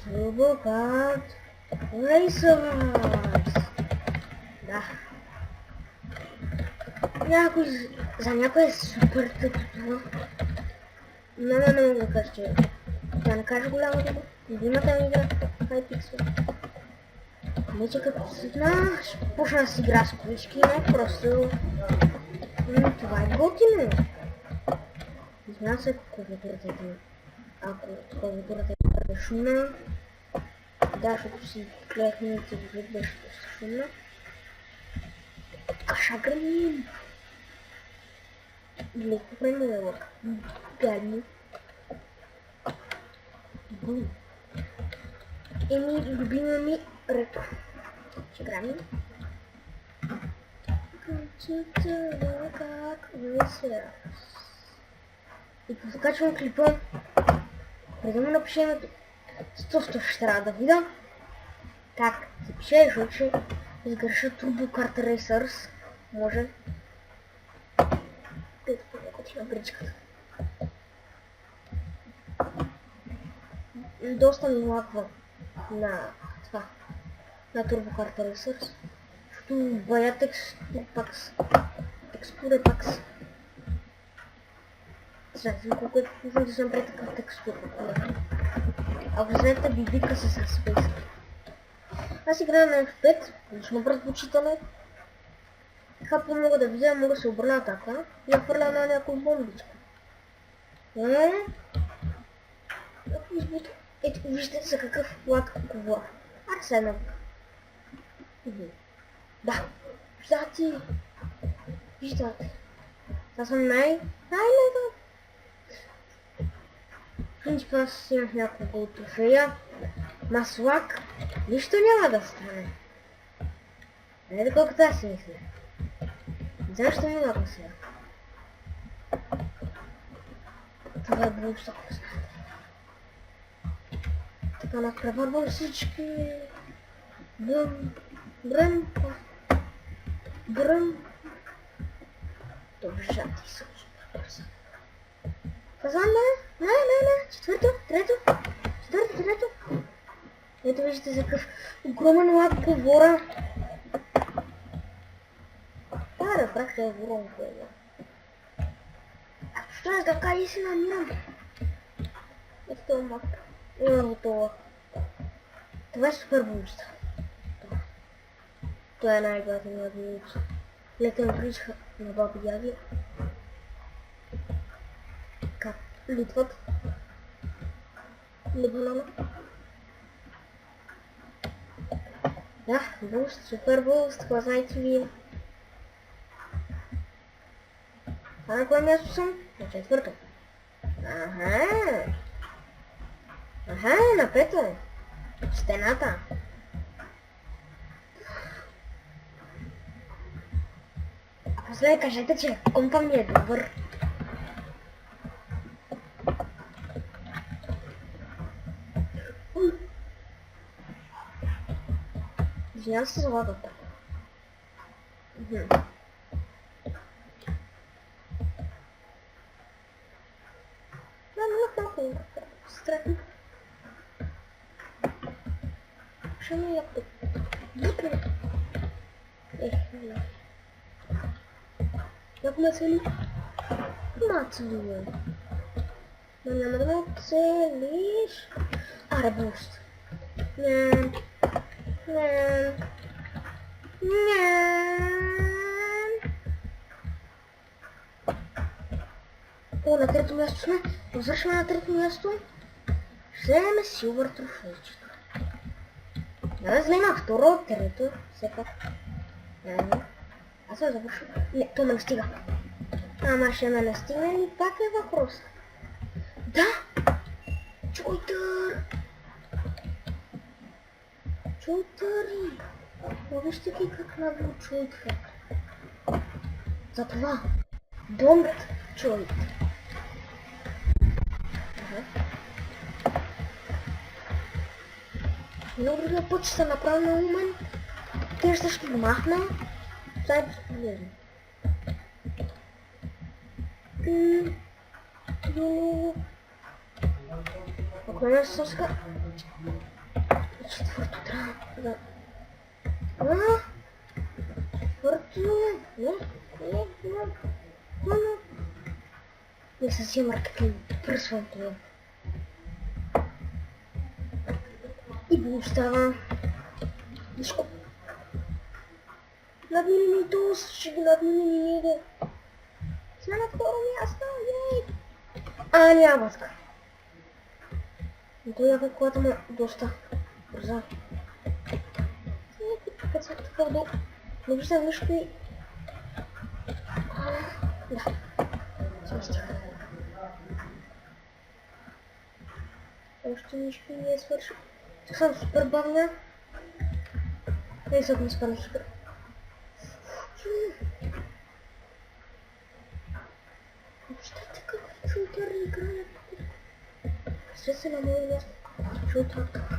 Turbo Racers. Да. За някой е супер тъпо. Не мога да кажа, че да не кажа голямо дума. Любимата ми игра Hypixel. Вече като свикна, ще почна да си игра с колички, не просто... Това е готино. Знам се, ако клавиатурата е шумна. Да, защото си клехме и телевизор беше доста шумна. Каша граним! Леко време гадни. Бум. Еми, любима ми ретро. Ще грами. Как веселя. И като закачвам клипа, преди му напиша името, просто ще трябва да видя как се пише, защото ще изгреша Turbo Kart Racers. Може. Ето по-леко ти на бричката. Доста ми лаква на това, на Turbo Kart Racers, защото бая текстура пакс. Знаете колко е нужно да съм прави такъв текстура. Ако знаете бибика с Space. Аз играя на F5, лично предпочитане. Хапа мога да видя, мога да се обърна атака и да хвърля на някой бомбичка. Ето виждате за какъв лак говоря. Арсенал. Да. Виждате. Аз съм най-лега. В принцип аз имах няколко трофея. Маслак. Нищо няма да стане. Не да колкото аз си мисля. Защо ми много сега? Това е много много знаете. Така напреварвам всички. Бръм. Добре, жати са. Казвам не. Четвърто. Ето виждате за какъв огромен лак говоря. Да, разбрах, че е огромен това. Що е така и си намирам? Ето това мак. Има готова. Това е супер бумчета. Това е най-готиният бумчета. Летен причка на баби дяди. Как литват. Либанана. Да, буст, супер буст, какво знаете вие? А на кое място съм? На четвърто. Аха, на пето. Стената. А после кажете, че компа ми е добър. Извинявам се за лагата. Много страшно. Що ми е тук? Як ме цели? Мацелуем. Но няма да ме целиш. Аре, буст. Не. О, на трето място сме. Завършваме на трето място. Ще вземем силвър трофейчето. Да вземем на второ, трето. Все пак. Аз съм завършил. Не, то ме не стига. Ама ще ме не стигне ли? Пак е въпрос. Да! Чойтъри! Вижте ги как нагло чойтва. Затова. Don't чойт. Много другия път ще се направи на умен. Те ще ги махна. Дай да влезем. Ако не се съска. Четвърто трябва да... Четвърто... Не съвсем маркетинг. Пръсвам това. И го остава. Вишко. Надмини ми тос, ще ги надмини ми мига. Сме на второ място, ей! Няма така. Но той яка колата му доста бърза. Като са така вдолу. Не виждам нищо и... Да. Сместих. Още нищо не е свършил. Тук съм супер бавна. И сега ми спадна супер. Въобще така чултър играе. Ще се на моя място. Чултър така.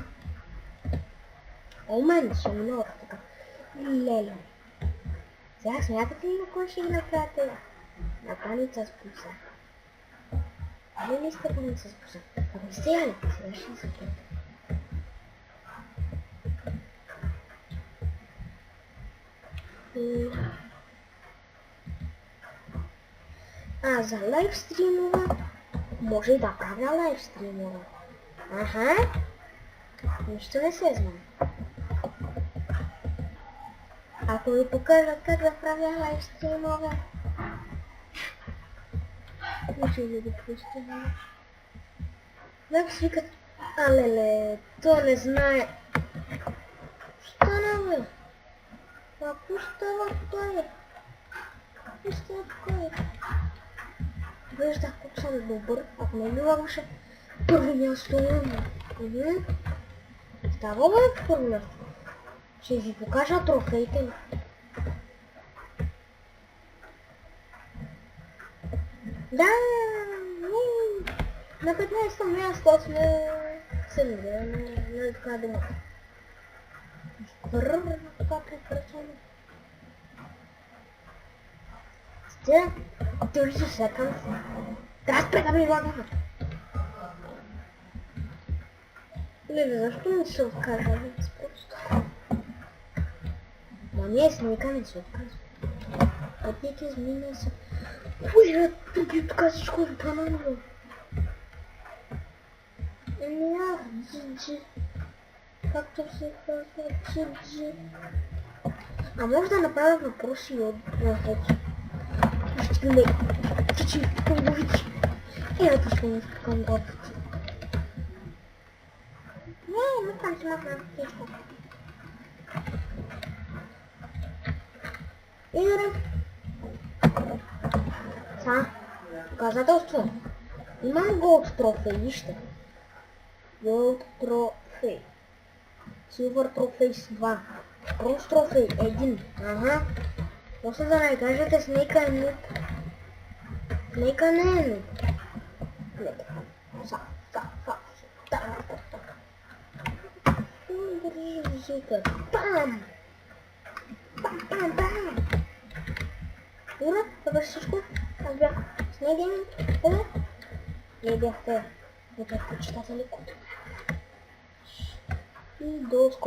О, мен ще минава така. Леле. Сега смятате ли на кой ще ги направите? На паница с пуса. Не сте паница с пуса. Ако не сте яли, сега ще се пуса. За лайвстримове може и да правя лайвстримове. Аха. Нищо не се знае. Ако ви покажа как да правя лайвстримове, може ли да представя? Как си викат? Алеле, то не знае. Стана бе. Ако става той? Ако става той? Виждах колко съм добър, ако не ми лагаше първо място. Става бе първо място. Ще ви покажа трофеите ми. Да, на 15-то място сме съмнили, но е така дума. Първо така прекрачаме. Still 30 seconds. That's better be one. Леле, защо не се откажа? Просто. Не, снега не се отказва. Пътните измина са... Уира, тук така всичко е бананово. Джиджи. Както се казва, джиджи. А може да направя въпроси от въпроси. Стигаме. Чичи, комбовичи. Ето ще ми скакам готвици. Не там си махна всичко. Играм. Доказателство. Имам голд трофей, вижте. Голд трофей. Силвър трофей 2. Бронз трофей 1. Ага. После да не кажете Снейка е нуб. Снейка не е нуб. Държи супер. Пам! Пам! Ура, това всичко. Аз бях Снейген. Вие бяхте. Вие бяхте читатели. И до скоро.